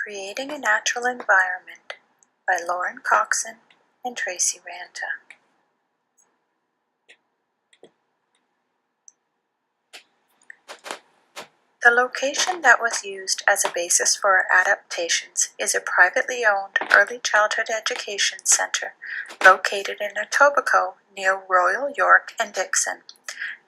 Creating a Natural Environment by Coxon and Tracy Ranta. The location that was used as a basis for our adaptations is a privately owned early childhood education center located in Etobicoke near Royal York and Dixon.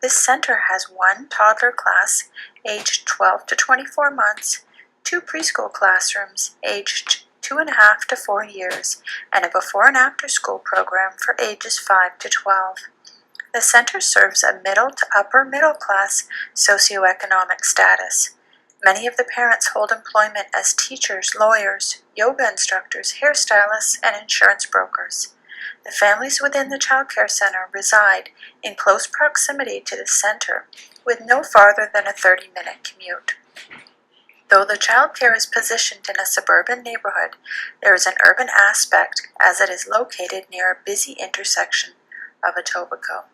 This center has one toddler class aged 12 to 24 months, two preschool classrooms aged 2.5 to 4 years, and a before and after school program for ages 5 to 12. The center serves a middle to upper middle class socioeconomic status. Many of the parents hold employment as teachers, lawyers, yoga instructors, hairstylists, and insurance brokers. The families within the child care center reside in close proximity to the center, with no farther than a 30-minute commute. Though the child care is positioned in a suburban neighborhood, there is an urban aspect as it is located near a busy intersection of Etobicoke.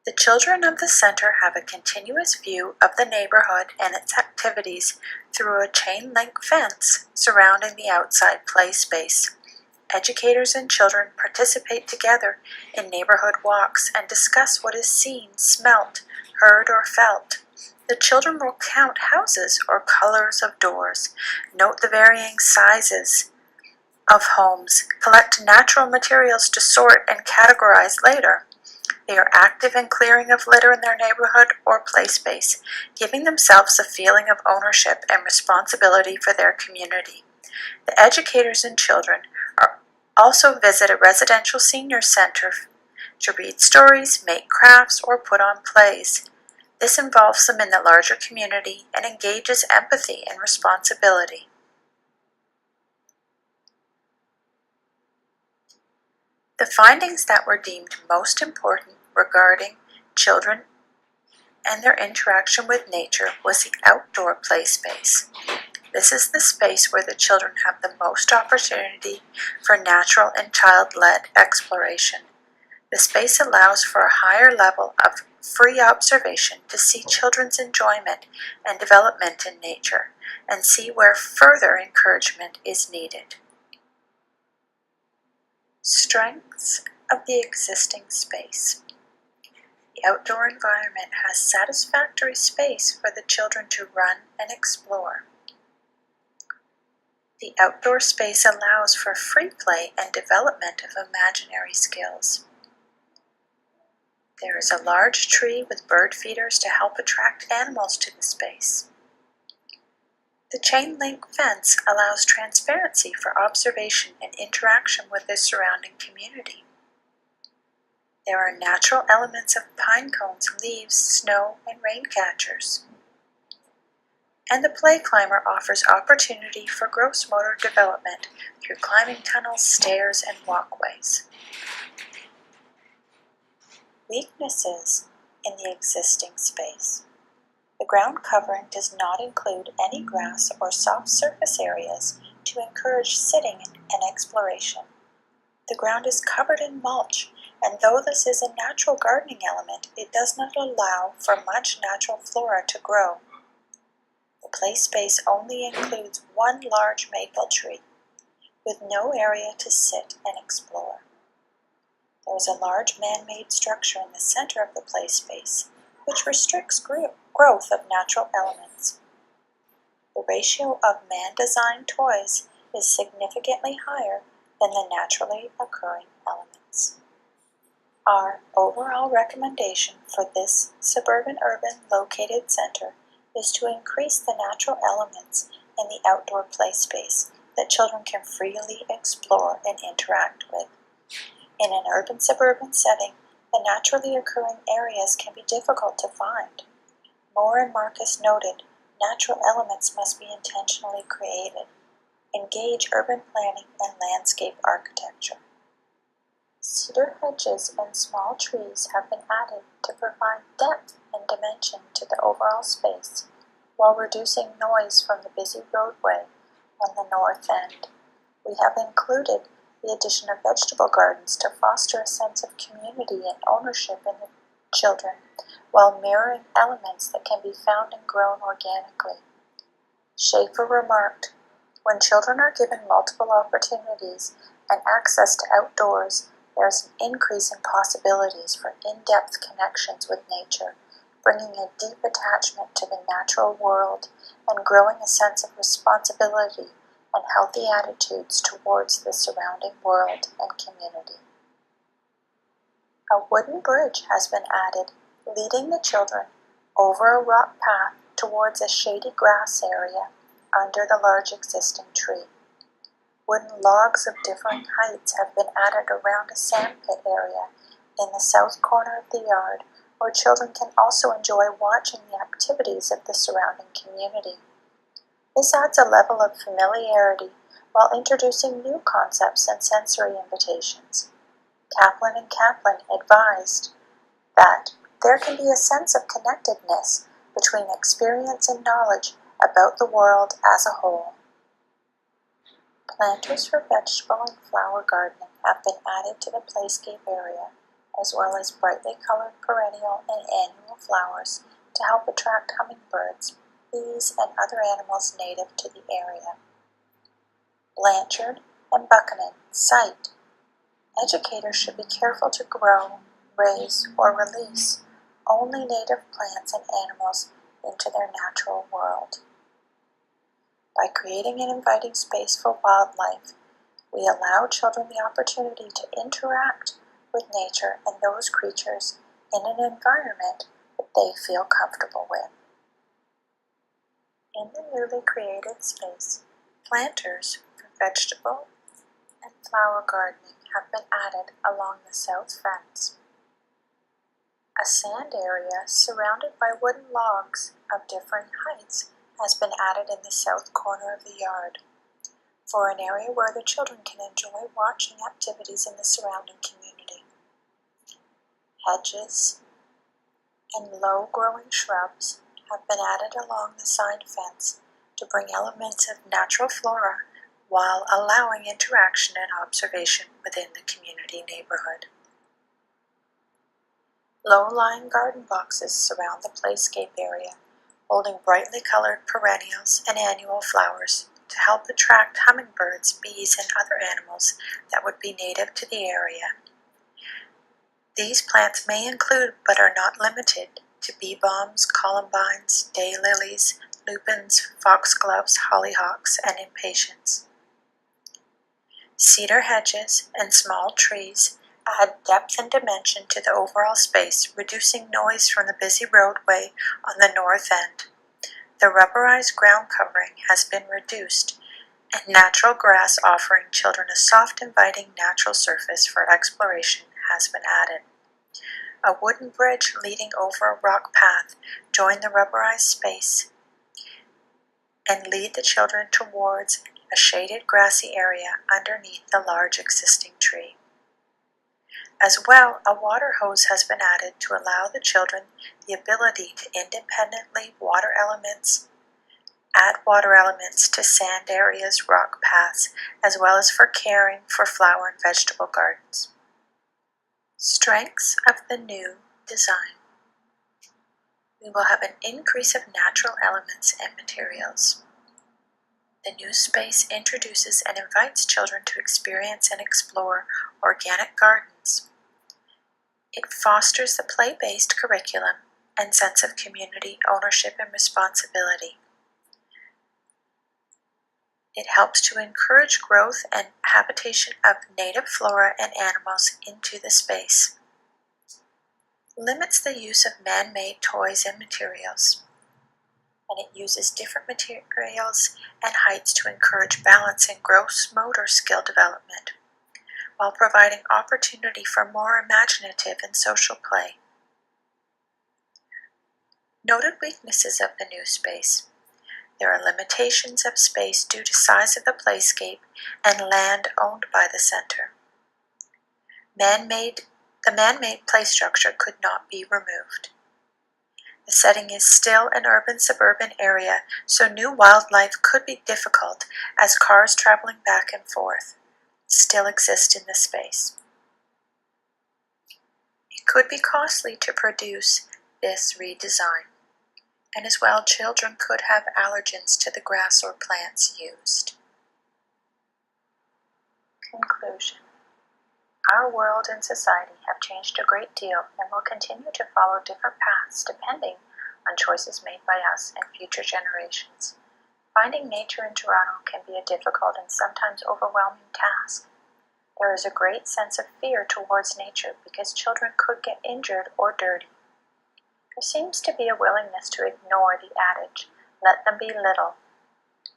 The children of the center have a continuous view of the neighborhood and its activities through a chain-link fence surrounding the outside play space. Educators and children participate together in neighborhood walks and discuss what is seen, smelt, heard, or felt. The children will count houses or colors of doors, note the varying sizes of homes, collect natural materials to sort and categorize later. They are active in clearing of litter in their neighborhood or play space, giving themselves a feeling of ownership and responsibility for their community. The educators and children also visit a residential senior center to read stories, make crafts, or put on plays. This involves them in the larger community and engages empathy and responsibility. The findings that were deemed most important regarding children and their interaction with nature was the outdoor play space. This is the space where the children have the most opportunity for natural and child-led exploration. The space allows for a higher level of free observation to see children's enjoyment and development in nature and see where further encouragement is needed. Strengths of the existing space. The outdoor environment has satisfactory space for the children to run and explore. The outdoor space allows for free play and development of imaginary skills. There is a large tree with bird feeders to help attract animals to the space. The chain-link fence allows transparency for observation and interaction with the surrounding community. There are natural elements of pine cones, leaves, snow, and rain catchers. And the play climber offers opportunity for gross motor development through climbing tunnels, stairs, and walkways. Weaknesses in the existing space. The ground covering does not include any grass or soft surface areas to encourage sitting and exploration. The ground is covered in mulch, and though this is a natural gardening element, it does not allow for much natural flora to grow. The play space only includes one large maple tree, with no area to sit and explore. There is a large man-made structure in the center of the play space, which restricts growth of natural elements. The ratio of man-designed toys is significantly higher than the naturally occurring elements. Our overall recommendation for this suburban-urban located center is to increase the natural elements in the outdoor play space that children can freely explore and interact with. In an urban-suburban setting, the naturally occurring areas can be difficult to find. Moore and Marcus noted, natural elements must be intentionally created. Engage urban planning and landscape architecture. Cedar hedges and small trees have been added to provide depth and dimension to the overall space, while reducing noise from the busy roadway on the north end. We have included the addition of vegetable gardens to foster a sense of community and ownership in the children, while mirroring elements that can be found and grown organically. Schaefer remarked, "When children are given multiple opportunities and access to outdoors, there is an increase in possibilities for in-depth connections with nature, bringing a deep attachment to the natural world and growing a sense of responsibility and healthy attitudes towards the surrounding world and community." A wooden bridge has been added, leading the children over a rock path towards a shady grass area under the large existing tree. Wooden logs of different heights have been added around a sandpit area in the south corner of the yard, where children can also enjoy watching the activities of the surrounding community. This adds a level of familiarity while introducing new concepts and sensory invitations. Kaplan and Kaplan advised that there can be a sense of connectedness between experience and knowledge about the world as a whole. Planters for vegetable and flower gardening have been added to the playscape area, as well as brightly colored perennial and annual flowers to help attract hummingbirds, bees, and other animals native to the area. Blanchard and Buchanan cite, "Educators should be careful to grow, raise, or release only native plants and animals into their natural world." By creating an inviting space for wildlife, we allow children the opportunity to interact with nature and those creatures in an environment that they feel comfortable with. In the newly created space, planters for vegetable and flower gardening have been added along the south fence. A sand area surrounded by wooden logs of different heights has been added in the south corner of the yard, for an area where the children can enjoy watching activities in the surrounding community. Hedges and low-growing shrubs have been added along the side fence to bring elements of natural flora while allowing interaction and observation within the community neighborhood. Low-lying garden boxes surround the playscape area, holding brightly colored perennials and annual flowers to help attract hummingbirds, bees, and other animals that would be native to the area. These plants may include, but are not limited to, bee balms, columbines, daylilies, lupins, foxgloves, hollyhocks, and impatiens. Cedar hedges and small trees add depth and dimension to the overall space, reducing noise from the busy roadway on the north end. The rubberized ground covering has been reduced, and natural grass offering children a soft, inviting natural surface for exploration has been added. A wooden bridge leading over a rock path join the rubberized space and lead the children towards a shaded grassy area underneath the large existing tree. As well, a water hose has been added to allow the children the ability to independently add water elements to sand areas, rock paths, as well as for caring for flower and vegetable gardens. Strengths of the new design. We will have an increase of natural elements and materials. The new space introduces and invites children to experience and explore organic gardens. It fosters the play-based curriculum and sense of community, ownership, and responsibility. It helps to encourage growth and habitation of native flora and animals into the space. Limits the use of man-made toys and materials. And it uses different materials and heights to encourage balance and gross motor skill development, while providing opportunity for more imaginative and social play. Noted weaknesses of the new space. There are limitations of space due to size of the playscape and land owned by the center. The man-made play structure could not be removed. The setting is still an urban-suburban area, so new wildlife could be difficult as cars traveling back and forth still exist in the space. It could be costly to produce this redesign. And as well, children could have allergens to the grass or plants used. Conclusion. Our world and society have changed a great deal and will continue to follow different paths depending on choices made by us and future generations. Finding nature in Toronto can be a difficult and sometimes overwhelming task. There is a great sense of fear towards nature because children could get injured or dirty. There seems to be a willingness to ignore the adage, "Let them be little."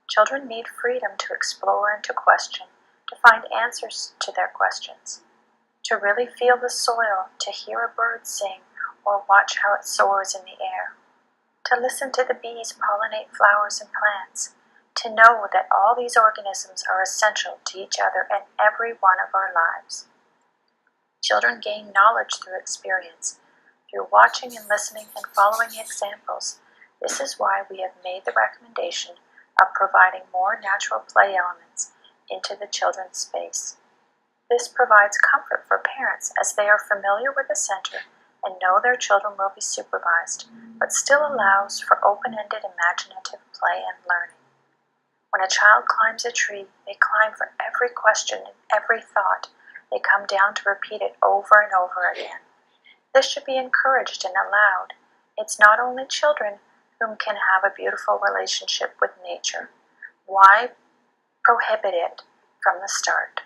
Children need freedom to explore and to question, to find answers to their questions, to really feel the soil, to hear a bird sing or watch how it soars in the air, to listen to the bees pollinate flowers and plants, to know that all these organisms are essential to each other and every one of our lives. Children gain knowledge through experience, through watching and listening and following examples. This is why we have made the recommendation of providing more natural play elements into the children's space. This provides comfort for parents as they are familiar with the center and know their children will be supervised, but still allows for open-ended imaginative play and learning. When a child climbs a tree, they climb for every question and every thought. They come down to repeat it over and over again. This should be encouraged and allowed. It's not only children whom can have a beautiful relationship with nature. Why prohibit it from the start?